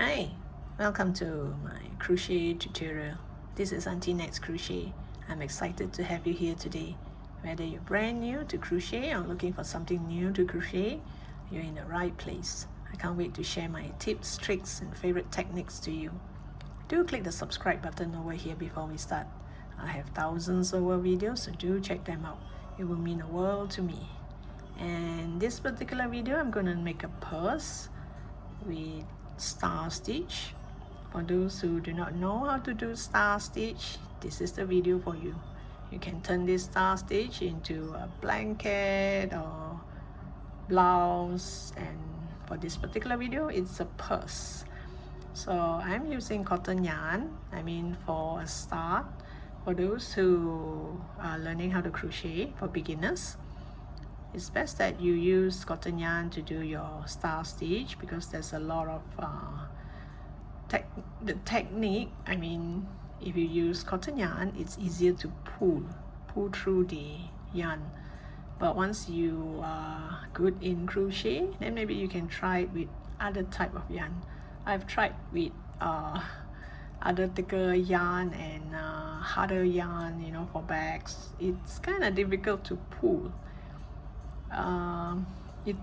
Hi, welcome to my crochet tutorial. This is Auntie Nat's Crochet. I'm excited to have you here today. Whether you're brand new to crochet or looking for something new to crochet, you're in the right place. I can't wait to share my tips, tricks, and favorite techniques to you. Do click the subscribe button over here before we start. I have thousands of videos, so do check them out. It will mean the world to me. And this particular video, I'm going to make a purse with star stitch. For those who do not know how to do star stitch, this is the video for you. You can turn this star stitch into a blanket or blouse, and for this particular video it's a purse. So I'm using cotton yarn. For a start, for those who are learning how to crochet, for beginners, it's best that you use cotton yarn to do your star stitch, because there's a lot of the technique. If you use cotton yarn, it's easier to pull through the yarn. But once you are good in crochet, then maybe you can try it with other type of yarn. I've tried with other thicker yarn and harder yarn, for bags. It's kind of difficult to pull. It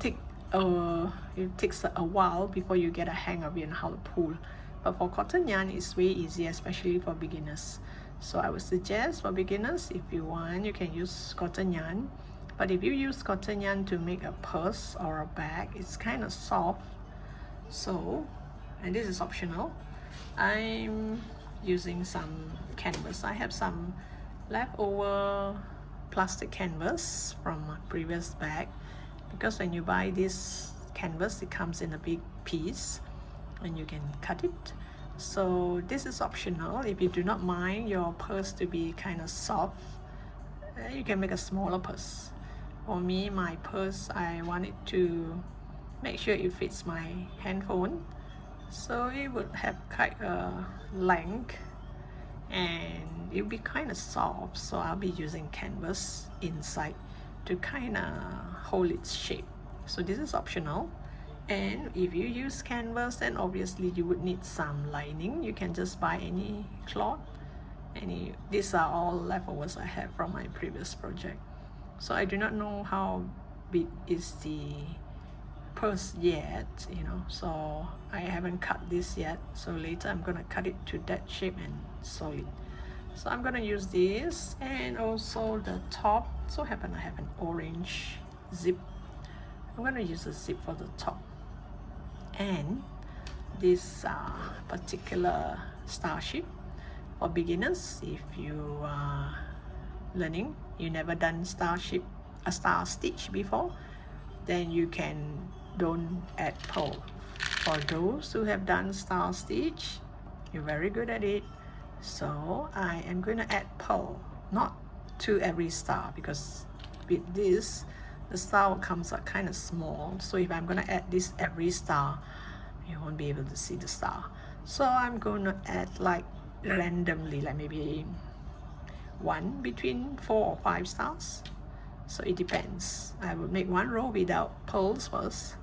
takes a while before you get a hang of it and how to pull. But for cotton yarn, it's way easier, especially for beginners. So I would suggest for beginners, if you want, you can use cotton yarn. But if you use cotton yarn to make a purse or a bag, it's kind of soft. So, and this is optional, I'm using some canvas. I have some leftover plastic canvas from my previous bag, because when you buy this canvas, it comes in a big piece and you can cut it. So this is optional. If you do not mind your purse to be kind of soft, you can make a smaller purse. For me, my purse, I wanted to make sure it fits my handphone, so it would have quite a length and it will be kind of soft, so I'll be using canvas inside to kind of hold its shape. So this is optional. And if you use canvas, then obviously you would need some lining. You can just buy any cloth. These are all leftovers I have from my previous project. So I do not know how big is the purse yet, so I haven't cut this yet. So later I'm gonna cut it to that shape and sew it. So I'm gonna use this, and also the top. So happen I have an orange zip. I'm gonna use a zip for the top. And this particular starship, for beginners, if you are learning, you never done a star stitch before, then you don't add pearl. For those who have done star stitch, you're very good at it. So I am going to add pearl, not to every star, because with this, the star comes out kind of small. So if I'm going to add this every star, you won't be able to see the star. So I'm going to add like randomly, like maybe one between 4 or 5 stars. So it depends. I will make one row without pearls first,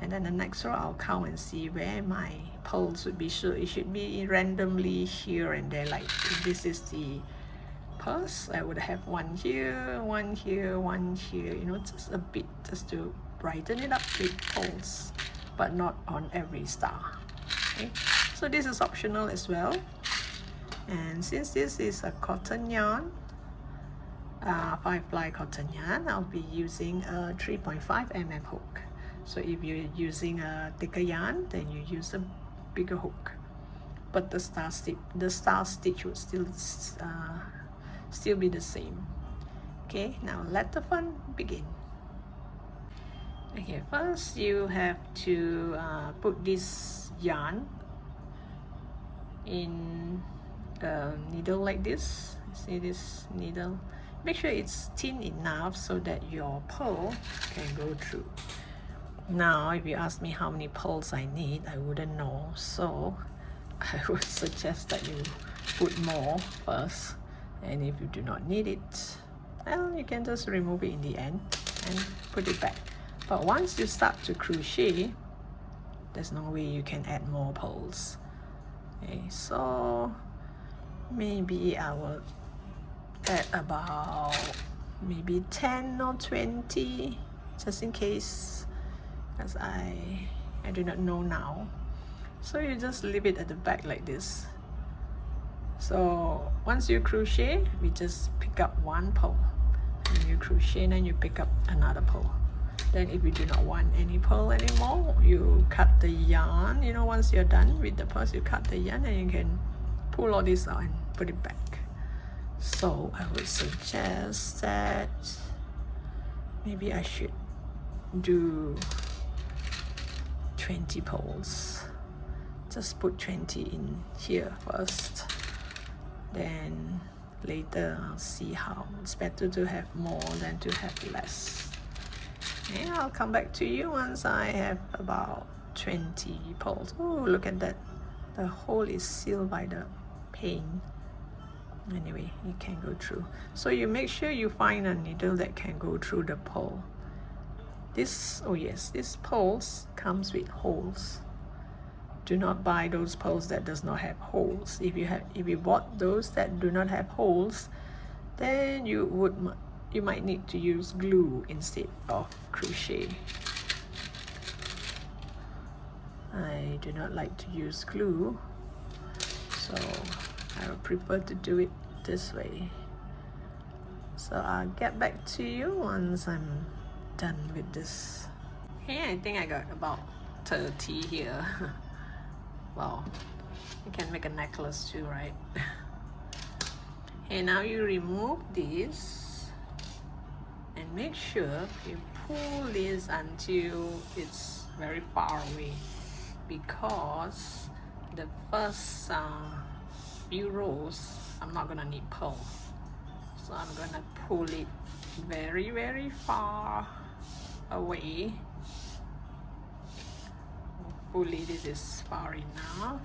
and then the next row I'll count and see where my pearls would be. So it should be randomly here and there. Like if this is the purse, I would have one here, one here, one here, just a bit, just to brighten it up with pearls, but not on every star. Okay, so this is optional as well. And since this is a cotton yarn, 5-ply cotton yarn, I'll be using a 3.5 mm hook. So if you're using a thicker yarn, then you use a bigger hook. But the star stitch would still be the same. Okay, now let the fun begin. Okay, first you have to put this yarn in a needle like this. See this needle? Make sure it's thin enough so that your pearl can go through. Now, if you ask me how many pearls I need, I wouldn't know. So I would suggest that you put more first. And if you do not need it, well, you can just remove it in the end and put it back. But once you start to crochet, there's no way you can add more pearls. Okay, so maybe I will add about maybe 10 or 20 just in case, as I do not know now. So you just leave it at the back like this. So once you crochet, we just pick up one pearl, and you crochet and then you pick up another pearl. Then if you do not want any pearl anymore, you cut the yarn. You know, once you're done with the pearls, you cut the yarn and you can pull all this out and put it back. So I would suggest that maybe I should do 20 pearls. Just put 20 in here first, then later I'll see how. It's better to have more than to have less. And I'll come back to you once I have about 20 pearls. Oh, look at that. The hole is sealed by the paint. Anyway, it can go through. So you make sure you find a needle that can go through the pearl. This, oh yes, this pearls comes with holes. Do not buy those pearls that does not have holes. If you bought those that do not have holes, then you might need to use glue instead of crochet. I do not like to use glue, so I would prefer to do it this way. So I'll get back to you once I'm done with this. Hey, I think I got about 30 here. Wow, you can make a necklace too, right? And now you remove this and make sure you pull this until it's very far away, because the first few rows I'm not gonna need pearl, so I'm gonna pull it very, very far away. Hopefully this is far enough.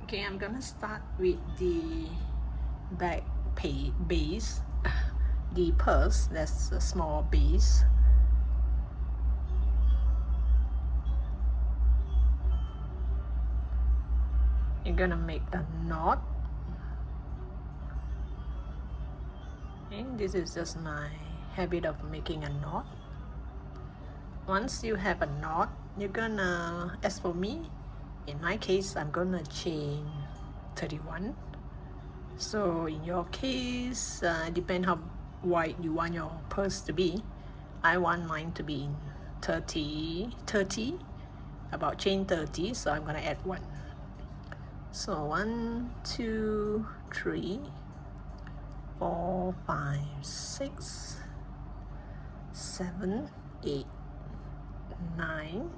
Okay, I'm gonna start with the back base, the purse. That's a small base. You're gonna make a knot. And this is just my habit of making a knot. Once you have a knot, you're gonna, as for me, in my case, I'm gonna chain 31. So in your case, depend how wide you want your purse to be. I want mine to be in 30, about chain 30, so I'm gonna add 1. So 1, 2, 3, 4, 5, 6, 7, 8, 9,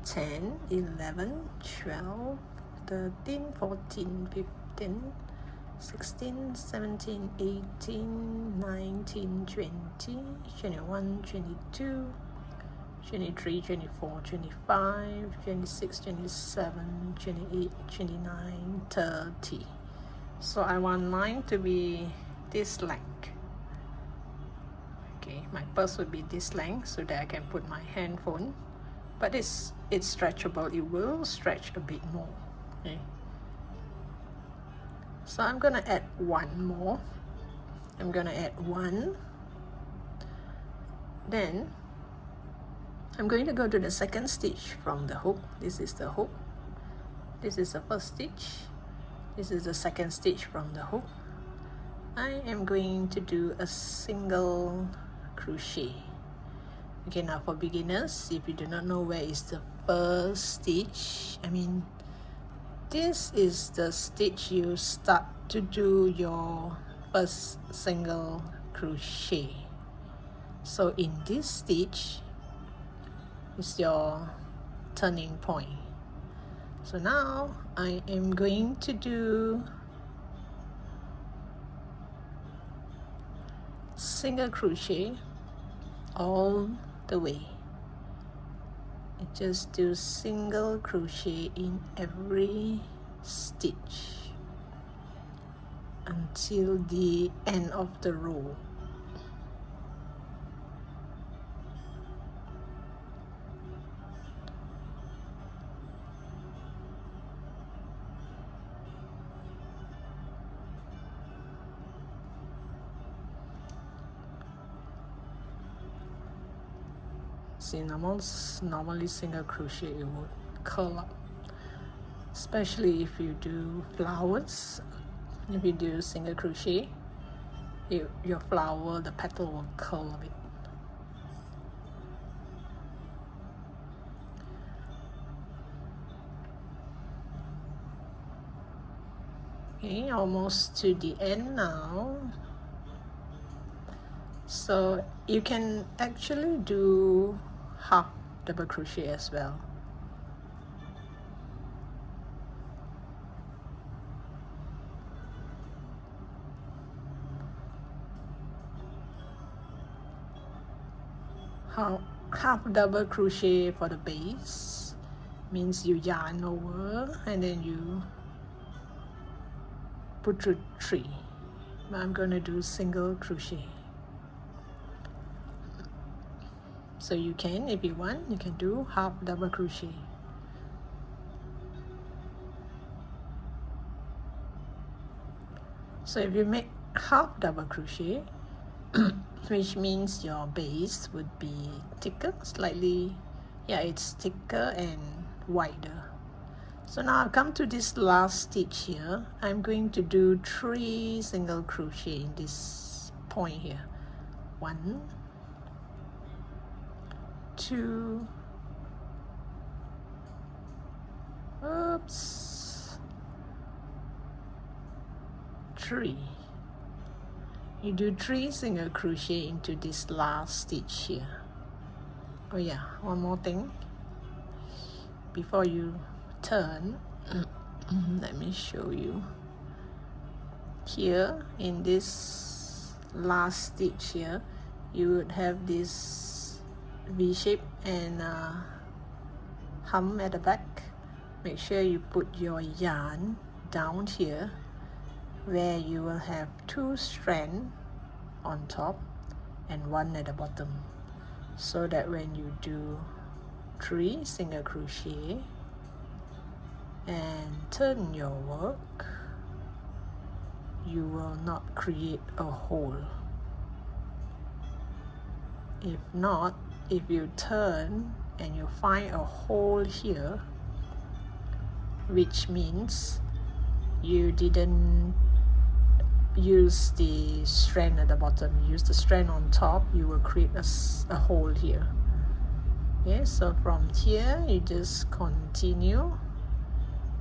10, 11, 12, 13, 14, 15, 16, 17, 18, 19, 20, 21, 22, 23, 24, 25, 26, 27, 28, 29, 30. So I want mine to be this length. Okay, my purse would be this length so that I can put my handphone. But it's stretchable, it will stretch a bit more. Okay. So I'm gonna add 1 more. I'm gonna add 1. Then I'm going to go to the second stitch from the hook. This is the hook. This is the first stitch. This is the second stitch from the hook. I am going to do a single crochet. Okay, now for beginners, if you do not know where is the first stitch, this is the stitch you start to do your first single crochet. So in this stitch is your turning point. So now I am going to do single crochet all the way. I just do single crochet in every stitch. until the end of the row. See, normally single crochet it would curl up, especially if you do flowers. If you do single crochet, your flower, the petal will curl a bit. Okay, almost to the end now. So you can actually do half double crochet as well. Half double crochet for the base means you yarn over and then you put through 3. But I'm going to do single crochet. So you can, if you want, you can do half double crochet. So if you make half double crochet, which means your base would be thicker, slightly, yeah, it's thicker and wider. So now I've come to this last stitch here. I'm going to do 3 single crochet in this point here. 1, 2, oops, 3. You do 3 single crochet into this last stitch here. Oh yeah, one more thing before you turn. Let me show you. Here in this last stitch here, you would have this V shape and hump at the back. Make sure you put your yarn down here where you will have 2 strands on top and 1 at the bottom, so that when you do 3 single crochet and turn your work, you will not create a hole. If not, if you turn and you find a hole here, which means you didn't use the strand at the bottom, you use the strand on top, you will create a hole here. Okay, so from here you just continue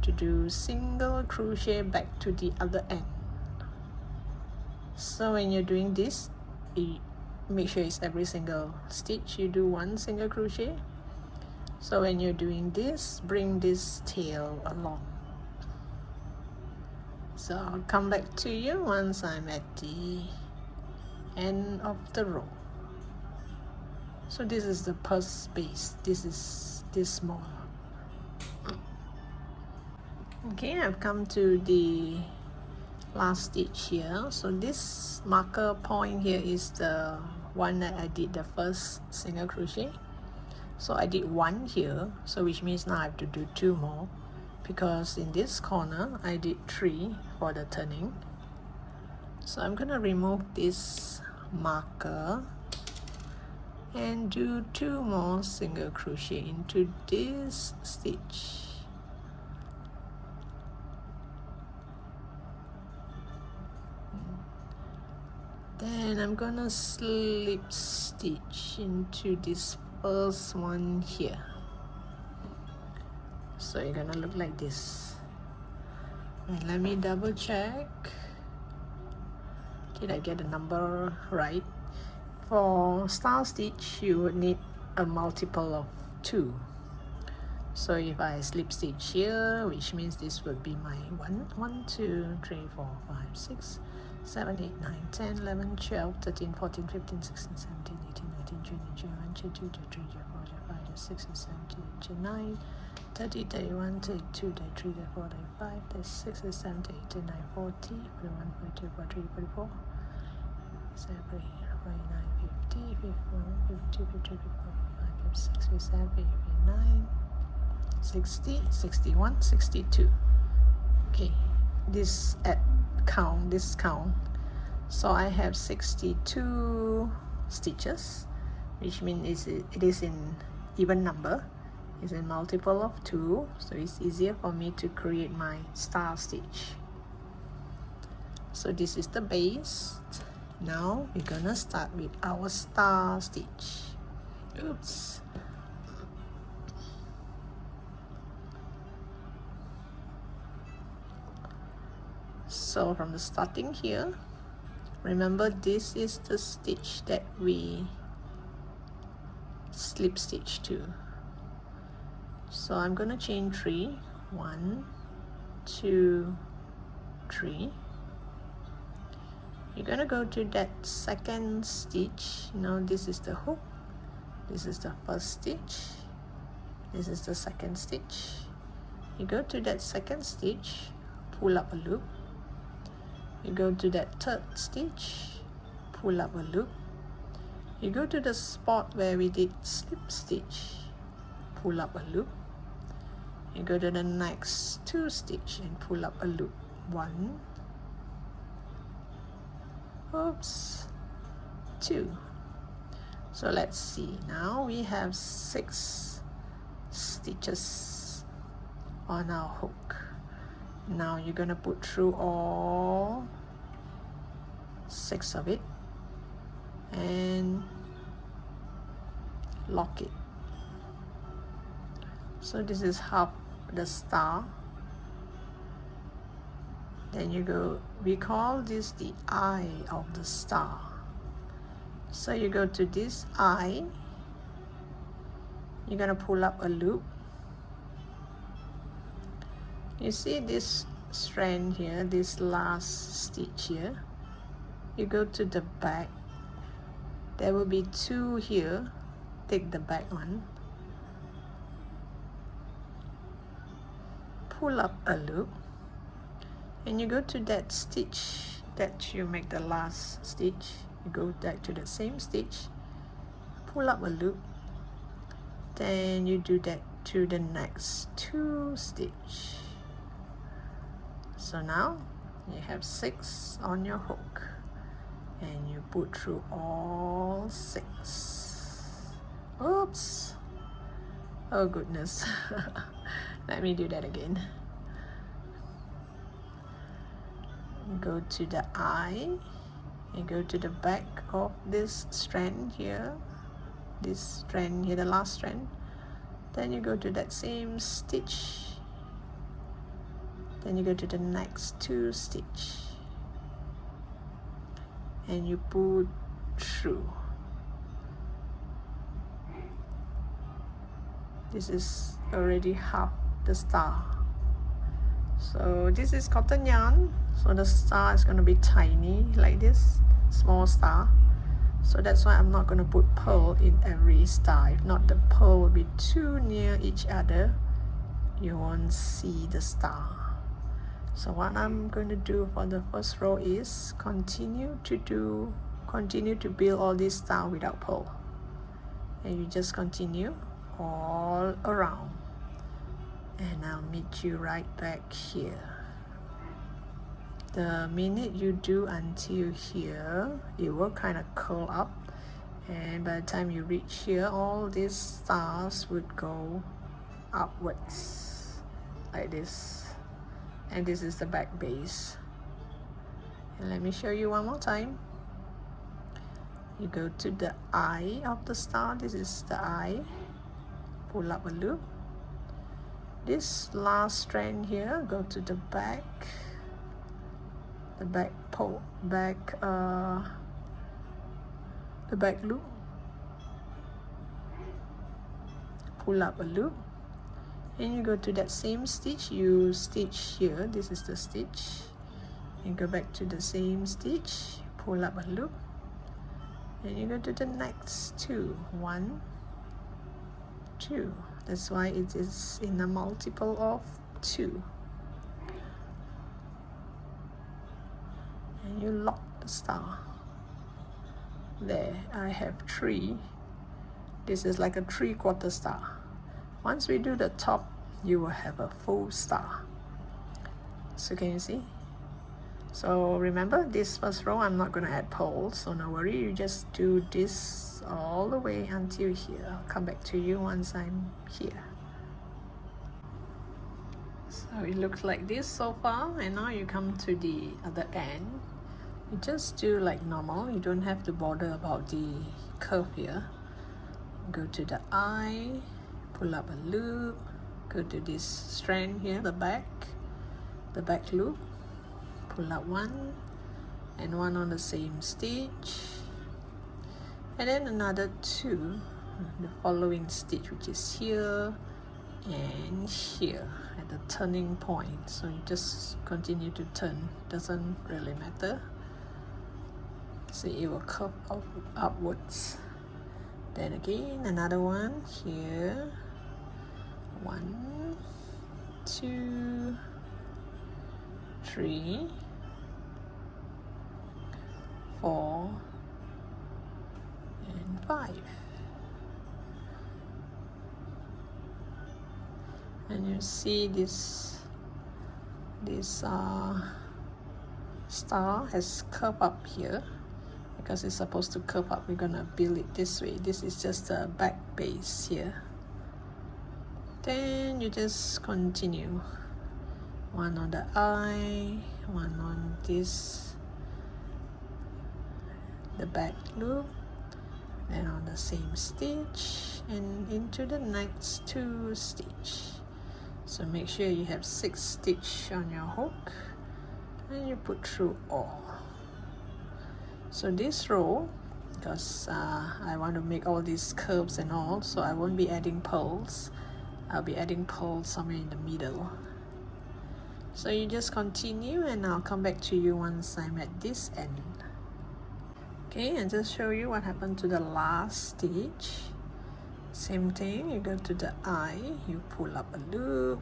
to do single crochet back to the other end. So when you're doing this, you make sure it's every single stitch you do 1 single crochet. So when you're doing this, bring this tail along. So I'll come back to you once I'm at the end of the row. So this is the purse space. This is this small. Okay, I've come to the last stitch here. So this marker point here is the one that I did the first single crochet. So I did 1 here, so which means now I have to do 2 more, because in this corner I did 3 for the turning. So I'm gonna remove this marker and do 2 more single crochet into this stitch. Then I'm gonna slip stitch into this first one here. So you're gonna look like this. And let me double check. Did I get the number right? For star stitch, you would need a multiple of 2. So if I slip stitch here, which means this would be my 1, 2, 3, 4, 5, 6, 7, 8, 9, 10, 11, 12, 13, 14, 15, 16, 17, 18, 19, 20, 21, 22, 23, 24, 25, 26, 27, 28, 29, 30, 31, 32, 33, 34, 35, 36, 37, 38, 39, 40, 41, 42, 43, 44, 47, 49, 50, 51, 52, 53, 54, 55, 56, 57, 59, 60, 61, 62. Okay, this count. So I have 62 stitches, which means it is in even number. It's in multiple of 2, so it's easier for me to create my star stitch. So this is the base. Now we're gonna start with our star stitch. Oops. So from the starting here, remember this is the stitch that we slip stitch to. So I'm gonna chain 3, 1, 2, 3. You're gonna go to that second stitch. Now this is the hook, this is the first stitch, this is the second stitch. You go to that second stitch, pull up a loop. You go to that third stitch, pull up a loop. You go to the spot where we did slip stitch, pull up a loop. You go to the next 2 stitch and pull up a loop. 1, oops, 2. So let's see, now we have 6 stitches on our hook. Now you're gonna put through all 6 of it and lock it. So this is half the star. Then you go, we call this the eye of the star. So you go to this eye, you're gonna pull up a loop. You see this strand here, this last stitch here, you go to the back. There will be 2 here, take the back one, pull up a loop, and you go to that stitch that you make the last stitch. You go back to the same stitch, pull up a loop, then you do that to the next 2 stitch. So now you have 6 on your hook and you put through all 6. Oops, oh goodness. Let me do that again. Go to the eye and go to the back of this strand here, this strand here, the last strand. Then you go to that same stitch, then you go to the next 2 stitch and you put through. This is already half the star. So this is cotton yarn, so the star is going to be tiny like this, small star. So that's why I'm not going to put pearl in every star. If not, the pearl will be too near each other, you won't see the star. So what I'm going to do for the first row is continue to build all these stars without pearl, and you just continue all around, and I'll meet you right back here. The minute you do until here, it will kind of curl up, and by the time you reach here, all these stars would go upwards like this. And this is the back base. And let me show you one more time. You go to the eye of the star. This is the eye. Pull up a loop. This last strand here, go to the back. The back loop. Pull up a loop. And you go to that same stitch, you stitch here, this is the stitch, and go back to the same stitch, pull up a loop, and you go to the next 2, 1, 2, That's why it is in a multiple of 2. And you lock the star. There, I have 3. This is like a 3/4 star. Once we do the top, you will have a full star. So can you see? So remember, this first row I'm not going to add pearls, so no worry, you just do this all the way until here. I'll come back to you once I'm here. So it looks like this so far, and now you come to the other end. You just do like normal, you don't have to bother about the curve here. Go to the eye, pull up a loop, go to this strand here, the back loop, pull up 1 and 1 on the same stitch, and then another 2 the following stitch, which is here and here at the turning point. So you just continue to turn, doesn't really matter. See, it will curve upwards. Then again another one here, 1, 2, 3, 4 and 5. And you see this star has curved up here because it's supposed to curve up. We're gonna build it this way. This is just the back base here. Then you just continue, 1 on the eye, 1 on the back loop, then on the same stitch and into the next 2 stitch. So make sure you have 6 stitch on your hook and you put through all. So this row, because I want to make all these curves and all, so I won't be adding pearls. I'll be adding pearls somewhere in the middle. So you just continue and I'll come back to you once I'm at this end. Okay, and just show you what happened to the last stitch. Same thing, you go to the eye, you pull up a loop,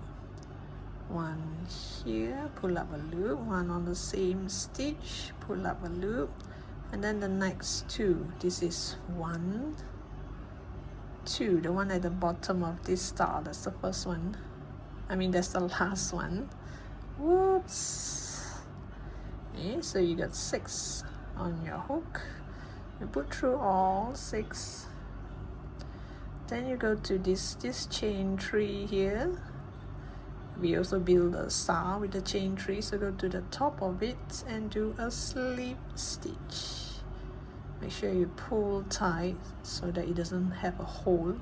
1 here, pull up a loop, 1 on the same stitch, pull up a loop, and then the next 2. This is 1, 2, the one at the bottom of this star, that's the first one. I mean, that's the last one. Whoops. Okay, so you got 6 on your hook. You put through all 6. Then you go to this chain 3 here. We also build a star with the chain 3, so go to the top of it and do a slip stitch. Make sure you pull tight so that it doesn't have a hole.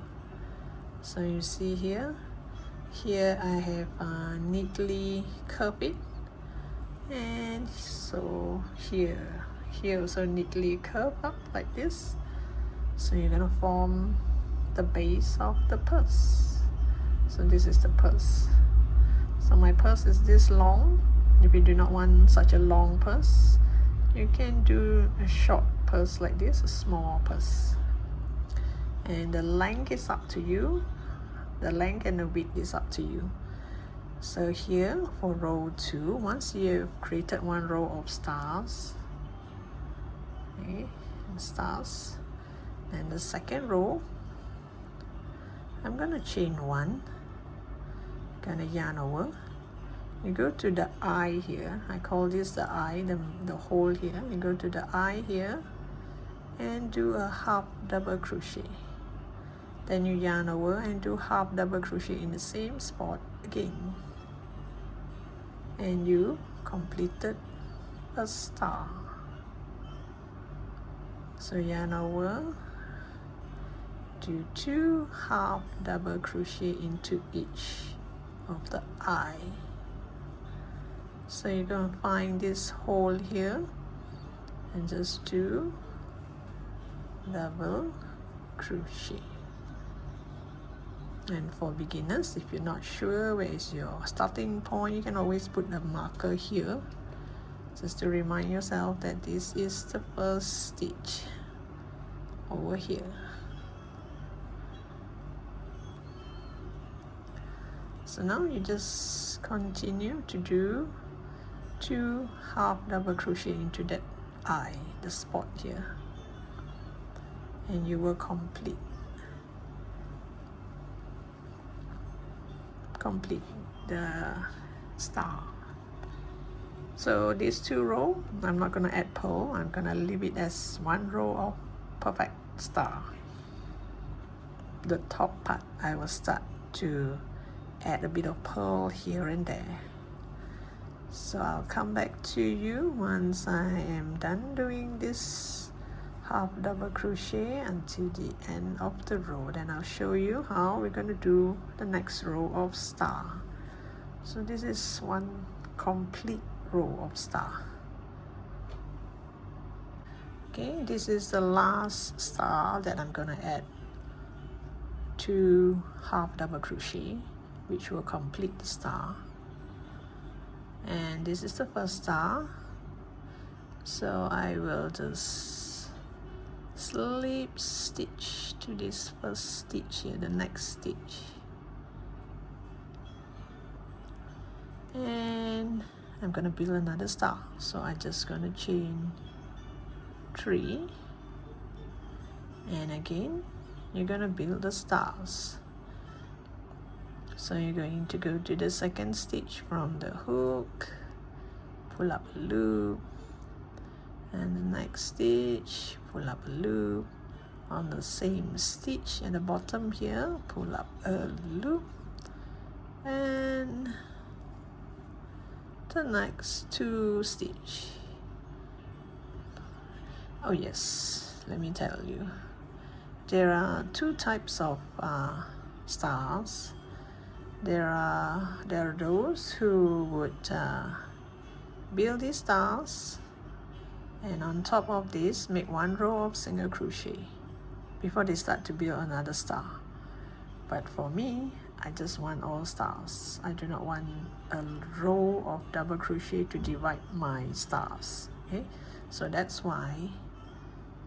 So you see here I have neatly curved it, and so here also neatly curve up like this. So you're gonna form the base of the purse. So this is the purse. So my purse is this long. If you do not want such a long purse, you can do a short purse like this, a small purse. And the length is up to you. The length and the width is up to you. So here for row 2, once you've created 1 row of stars, okay, stars, and the second row, I'm gonna chain 1, gonna yarn over. You go to the eye here. I call this the eye, the hole here. You go to the eye here and do a half double crochet. Then you yarn over and do half double crochet in the same spot again. And you completed a star. So yarn over, do 2 half double crochet into each of the eye. So you're going to find this hole here and just do double crochet. And for beginners, if you're not sure where is your starting point, you can always put a marker here just to remind yourself that this is the first stitch over here. So now you just continue to do 2 half double crochet into that eye, the spot here, and you will complete the star. So these 2 rows, I'm not going to add pearl, I'm going to leave it as 1 row of perfect star. The top part I will start to add a bit of pearl here and there. So I'll come back to you once I am done doing this half double crochet until the end of the row. Then I'll show you how we're going to do the next row of star. So this is one complete row of star. Okay, this is the last star that I'm going to add 2 half double crochet, which will complete the star. And this is the first star, so I will just slip stitch to this first stitch here, the next stitch, and I'm gonna build another star. So I'm just gonna chain 3, and again you're gonna build the stars. So you're going to go to the second stitch from the hook, pull up a loop, and the next stitch, pull up a loop. On the same stitch at the bottom here, pull up a loop, and the next 2 stitch. Oh yes, let me tell you, there are 2 types of stars. There are those who would build these stars, and on top of this make 1 row of single crochet before they start to build another star. But for me, I just want all stars. I do not want a row of double crochet to divide my stars. Okay, so that's why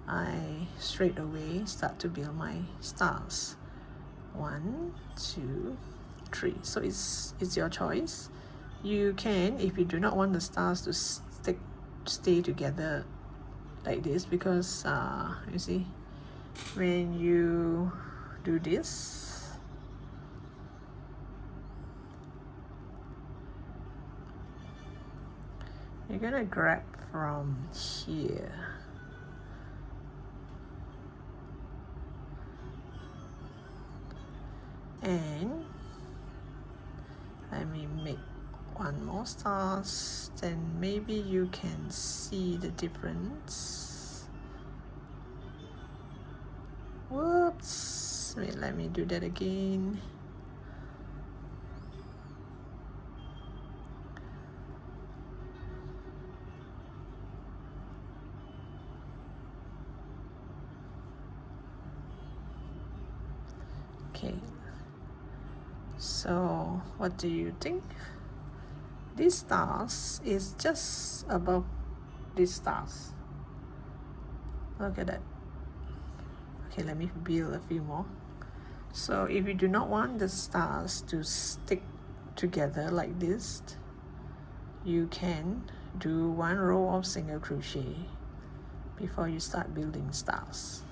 I straight away start to build my stars. 1, 2, 3. So it's your choice. You can, if you do not want the stars to stay together like this, because you see, when you do this, you're gonna grab from here, and let me make 1 more stars, then maybe you can see the difference. Whoops, wait, let me do that again. Okay, so what do you think? These stars is just above these stars. Look at that. Okay, let me build a few more. So if you do not want the stars to stick together like this, you can do 1 row of single crochet before you start building stars.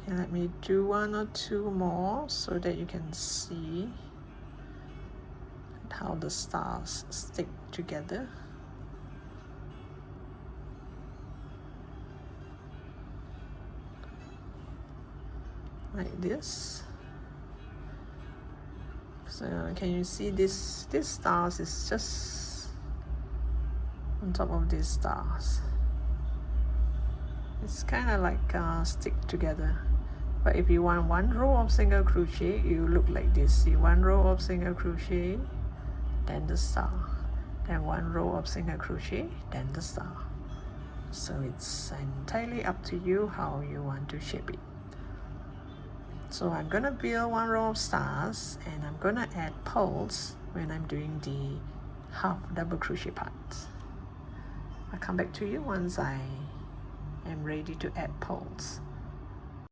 And let me do 1 or 2 more so that you can see how the stars stick together. Like this. So can you see this stars is just on top of these stars. It's kind of like stick together. But if you want 1 row of single crochet, you look like this. See, 1 row of single crochet, then the star, then 1 row of single crochet, then the star. So it's entirely up to you how you want to shape it. So I'm gonna build 1 row of stars, and I'm gonna add pearls when I'm doing the half double crochet part. I'll come back to you once I am ready to add pearls.